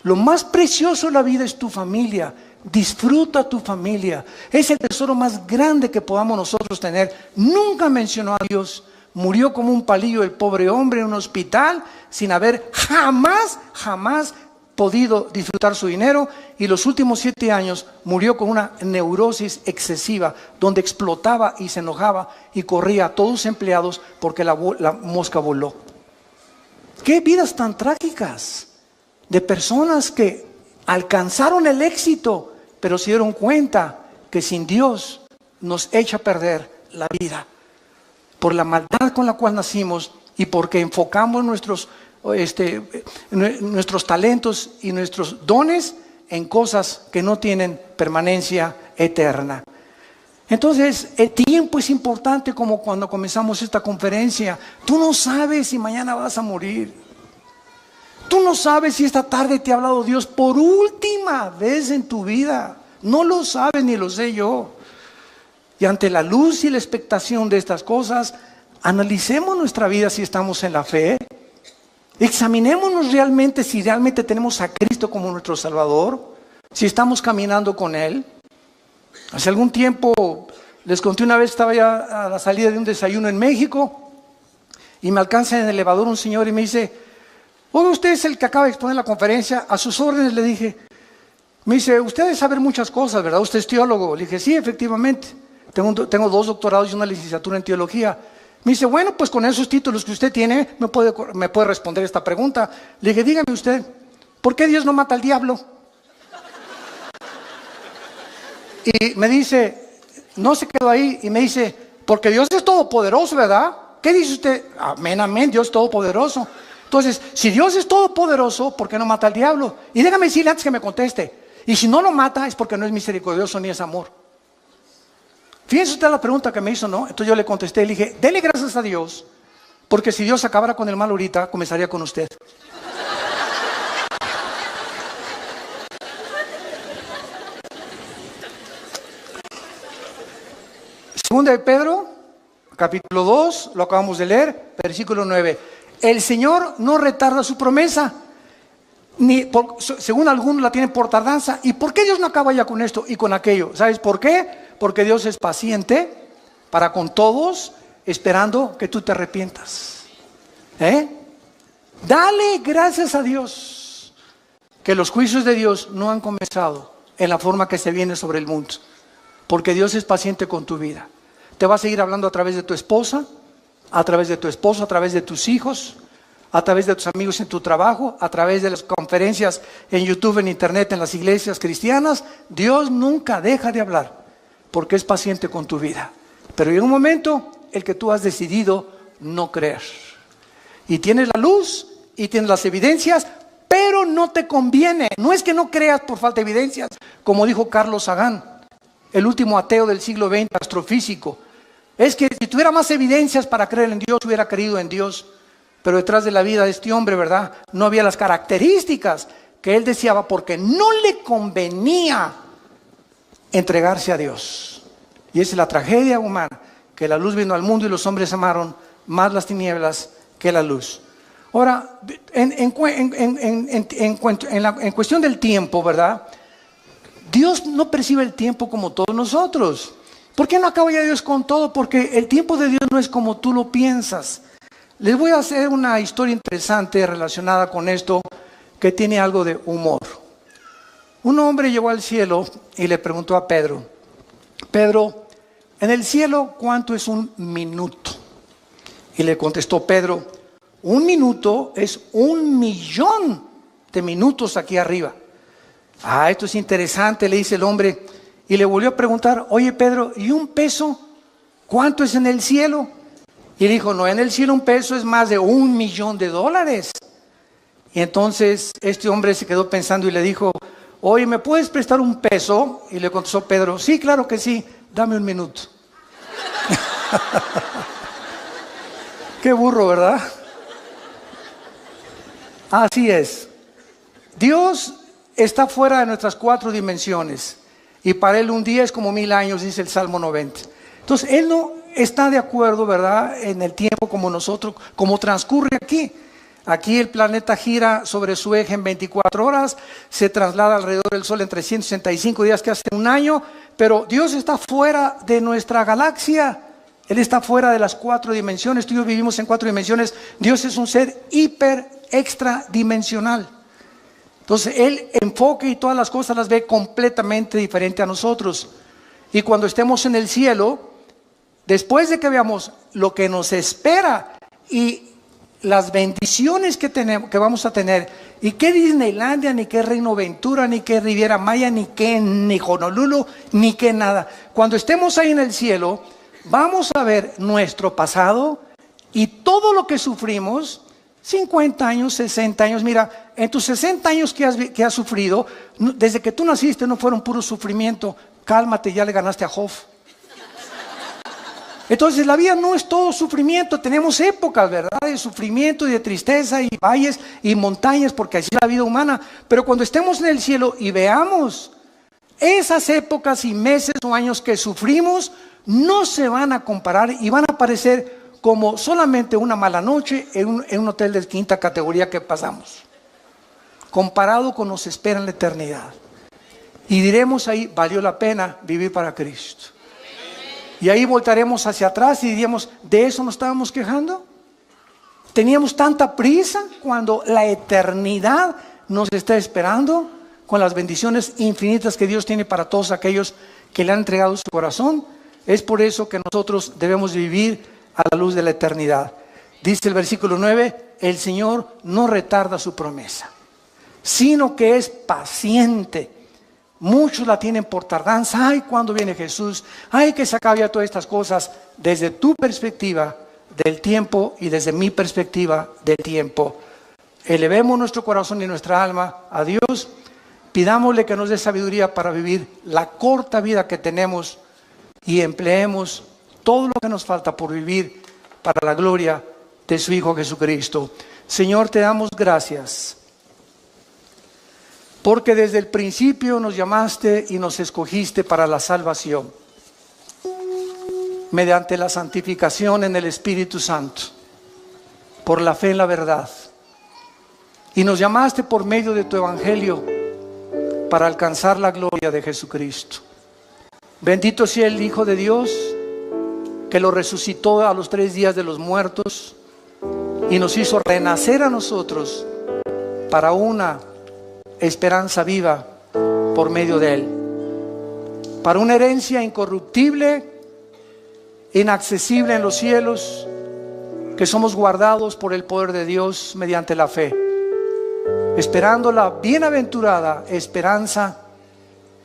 Lo más precioso de la vida es tu familia. Disfruta tu familia. Es el tesoro más grande que podamos nosotros tener. Nunca mencionó a Dios. Murió como un palillo el pobre hombre en un hospital sin haber jamás podido disfrutar su dinero, y los últimos 7 años murió con una neurosis excesiva, donde explotaba y se enojaba y corría a todos sus empleados porque la mosca voló. ¡Qué vidas tan trágicas! De personas que alcanzaron el éxito, pero se dieron cuenta que sin Dios nos echa a perder la vida. por la maldad con la cual nacimos y porque enfocamos nuestros talentos y nuestros dones en cosas que no tienen permanencia eterna. Entonces, el tiempo es importante, como cuando comenzamos esta conferencia. Tú no sabes si mañana vas a morir. Tú no sabes si esta tarde te ha hablado Dios por última vez en tu vida. No lo sabes ni lo sé yo. Y ante la luz y la expectación de estas cosas, analicemos nuestra vida si estamos en la fe. Examinémonos realmente si realmente tenemos a Cristo como nuestro Salvador, si estamos caminando con Él. Hace algún tiempo, les conté una vez, estaba ya a la salida de un desayuno en México y me alcanza en el elevador un señor y me dice: oye, usted es el que acaba de exponer la conferencia, a sus órdenes. Le dije. Me dice: usted debe saber muchas cosas, ¿verdad? Usted es teólogo. Le dije: sí, efectivamente, tengo 2 doctorados y una licenciatura en teología. Me dice: bueno, pues con esos títulos que usted tiene, me puede responder esta pregunta. Le dije: dígame usted, ¿por qué Dios no mata al diablo? Y me dice, no se quedó ahí, y me dice: porque Dios es todopoderoso, ¿verdad? ¿Qué dice usted? Amén, amén, Dios es todopoderoso. Entonces, si Dios es todopoderoso, ¿por qué no mata al diablo? Y déjame decirle antes que me conteste, y si no lo mata es porque no es misericordioso ni es amor. Fíjense usted la pregunta que me hizo, ¿no? Entonces yo le contesté, le dije: dele gracias a Dios, porque si Dios acabara con el mal ahorita, comenzaría con usted. Segunda de Pedro, capítulo 2, lo acabamos de leer, versículo 9. El Señor no retarda su promesa, según algunos la tienen por tardanza. ¿Y por qué Dios no acaba ya con esto y con aquello? ¿Sabes por qué? Porque Dios es paciente para con todos, esperando que tú te arrepientas. Dale gracias a Dios que los juicios de Dios no han comenzado en la forma que se viene sobre el mundo, porque Dios es paciente con tu vida. Te va a seguir hablando a través de tu esposa, a través de tu esposo, a través de tus hijos, a través de tus amigos en tu trabajo, a través de las conferencias en YouTube, en internet, en las iglesias cristianas. Dios nunca deja de hablar, porque es paciente con tu vida. Pero llega un momento el que tú has decidido no creer. Y tienes la luz y tienes las evidencias, pero no te conviene. No es que no creas por falta de evidencias, como dijo Carlos Sagan, el último ateo del siglo XX, astrofísico. Es que si tuviera más evidencias para creer en Dios, hubiera creído en Dios. Pero detrás de la vida de este hombre, ¿verdad?, no había las características que él deseaba, porque no le convenía entregarse a Dios. Y esa es la tragedia humana, que la luz vino al mundo y los hombres amaron más las tinieblas que la luz. Ahora, en cuestión del tiempo, ¿verdad?, Dios no percibe el tiempo como todos nosotros. ¿Por qué no acaba ya Dios con todo? Porque el tiempo de Dios no es como tú lo piensas. Les voy a hacer una historia interesante relacionada con esto, que tiene algo de humor. Un hombre llegó al cielo y le preguntó a Pedro: Pedro, en el cielo, ¿cuánto es un minuto? Y le contestó Pedro: un minuto es 1.000.000 de minutos aquí arriba. Esto es interesante, le dice el hombre. Y le volvió a preguntar: oye Pedro, ¿y un peso cuánto es en el cielo? Y dijo: no, en el cielo un peso es más de $1.000.000. Y entonces este hombre se quedó pensando y le dijo: oye, ¿me puedes prestar un peso? Y le contestó Pedro: sí, claro que sí, dame 1 minuto. Qué burro, ¿verdad? Así es. Dios está fuera de nuestras 4 dimensiones. Y para Él un día es como 1000 años, dice el Salmo 90. Entonces, Él no está de acuerdo, ¿verdad?, en el tiempo como nosotros, como transcurre aquí. Aquí el planeta gira sobre su eje en 24 horas, se traslada alrededor del Sol en 365 días, que hace un año, pero Dios está fuera de nuestra galaxia. Él está fuera de las 4 dimensiones. Tú y yo vivimos en 4 dimensiones. Dios es un ser extradimensional. Entonces Él enfoca y todas las cosas las ve completamente diferente a nosotros. Y cuando estemos en el cielo, después de que veamos lo que nos espera y las bendiciones que vamos a tener, y qué Disneylandia, ni qué Reino Ventura, ni qué Riviera Maya, ni Honolulu, ni qué nada. Cuando estemos ahí en el cielo, vamos a ver nuestro pasado y todo lo que sufrimos, 50 años, 60 años. Mira, en tus 60 años que has sufrido, desde que tú naciste no fueron puro sufrimiento. Cálmate, ya le ganaste a Job. Entonces la vida no es todo sufrimiento, tenemos épocas, ¿verdad? De sufrimiento y de tristeza y valles y montañas, porque así es la vida humana. Pero cuando estemos en el cielo y veamos esas épocas y meses o años que sufrimos, no se van a comparar y van a parecer como solamente una mala noche en un hotel de quinta categoría que pasamos, comparado con nos espera en la eternidad. Y diremos ahí, valió la pena vivir para Cristo. Y ahí voltaremos hacia atrás y diríamos, ¿de eso nos estábamos quejando? ¿Teníamos tanta prisa cuando la eternidad nos está esperando con las bendiciones infinitas que Dios tiene para todos aquellos que le han entregado su corazón? Es por eso que nosotros debemos vivir a la luz de la eternidad. Dice el versículo 9, el Señor no retarda su promesa, sino que es paciente. Muchos la tienen por tardanza. Ay, ¿cuándo viene Jesús? Ay, que se acabe todas estas cosas. Desde tu perspectiva del tiempo y desde mi perspectiva del tiempo, elevemos nuestro corazón y nuestra alma a Dios. Pidámosle que nos dé sabiduría para vivir la corta vida que tenemos y empleemos todo lo que nos falta por vivir para la gloria de su Hijo Jesucristo. Señor, te damos gracias, porque desde el principio nos llamaste y nos escogiste para la salvación, mediante la santificación en el Espíritu Santo, por la fe en la verdad. Y nos llamaste por medio de tu Evangelio para alcanzar la gloria de Jesucristo. Bendito sea el Hijo de Dios, que lo resucitó a los 3 días de los muertos y nos hizo renacer a nosotros para una esperanza viva por medio de Él, para una herencia incorruptible, inaccesible en los cielos, que somos guardados por el poder de Dios mediante la fe, esperando la bienaventurada esperanza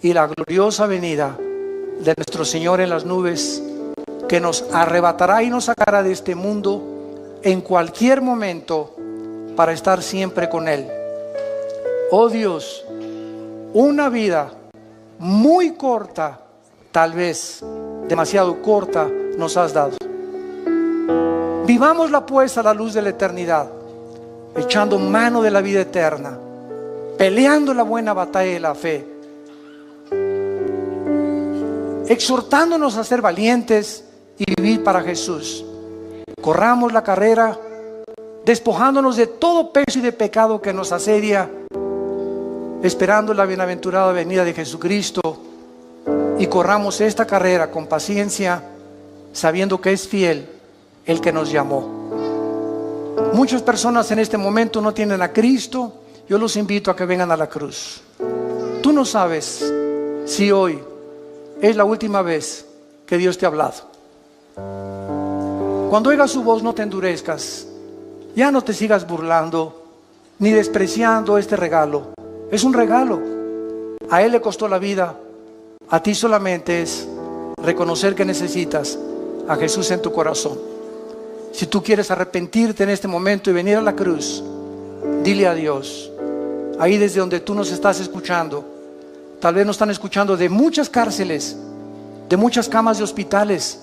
y la gloriosa venida de nuestro Señor en las nubes, que nos arrebatará y nos sacará de este mundo en cualquier momento para estar siempre con Él. Oh Dios, una vida muy corta, tal vez demasiado corta, nos has dado. Vivámosla pues a la luz de la eternidad, echando mano de la vida eterna, peleando la buena batalla de la fe, exhortándonos a ser valientes y vivir para Jesús. Corramos la carrera, despojándonos de todo peso y de pecado que nos asedia, esperando la bienaventurada venida de Jesucristo, y corramos esta carrera con paciencia, sabiendo que es fiel el que nos llamó. Muchas personas en este momento no tienen a Cristo. Yo los invito a que vengan a la cruz. Tú no sabes si hoy es la última vez que Dios te ha hablado. Cuando oigas su voz, no te endurezcas. Ya no te sigas burlando ni despreciando este regalo. Es un regalo. A Él le costó la vida. A ti solamente es reconocer que necesitas a Jesús en tu corazón. Si tú quieres arrepentirte en este momento y venir a la cruz, dile a Dios. Ahí desde donde tú nos estás escuchando, tal vez nos están escuchando de muchas cárceles, de muchas camas de hospitales,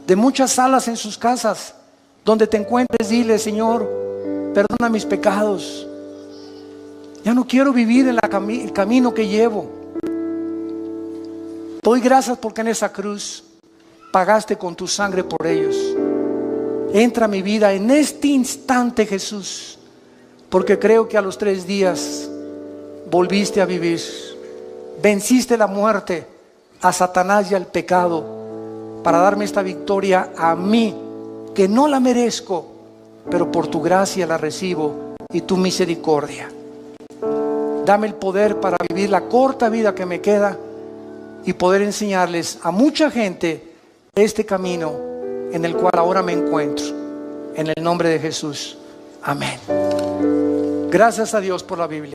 de muchas salas en sus casas. Donde te encuentres, dile: Señor, perdona mis pecados. Ya no quiero vivir en el camino que llevo. Doy gracias porque en esa cruz pagaste con tu sangre por ellos. Entra a mi vida en este instante, Jesús, porque creo que a los 3 días volviste a vivir. Venciste la muerte, a Satanás y al pecado, para darme esta victoria a mí, que no la merezco, pero por tu gracia la recibo y tu misericordia. Dame el poder para vivir la corta vida que me queda y poder enseñarles a mucha gente este camino en el cual ahora me encuentro. En el nombre de Jesús. Amén. Gracias a Dios por la Biblia.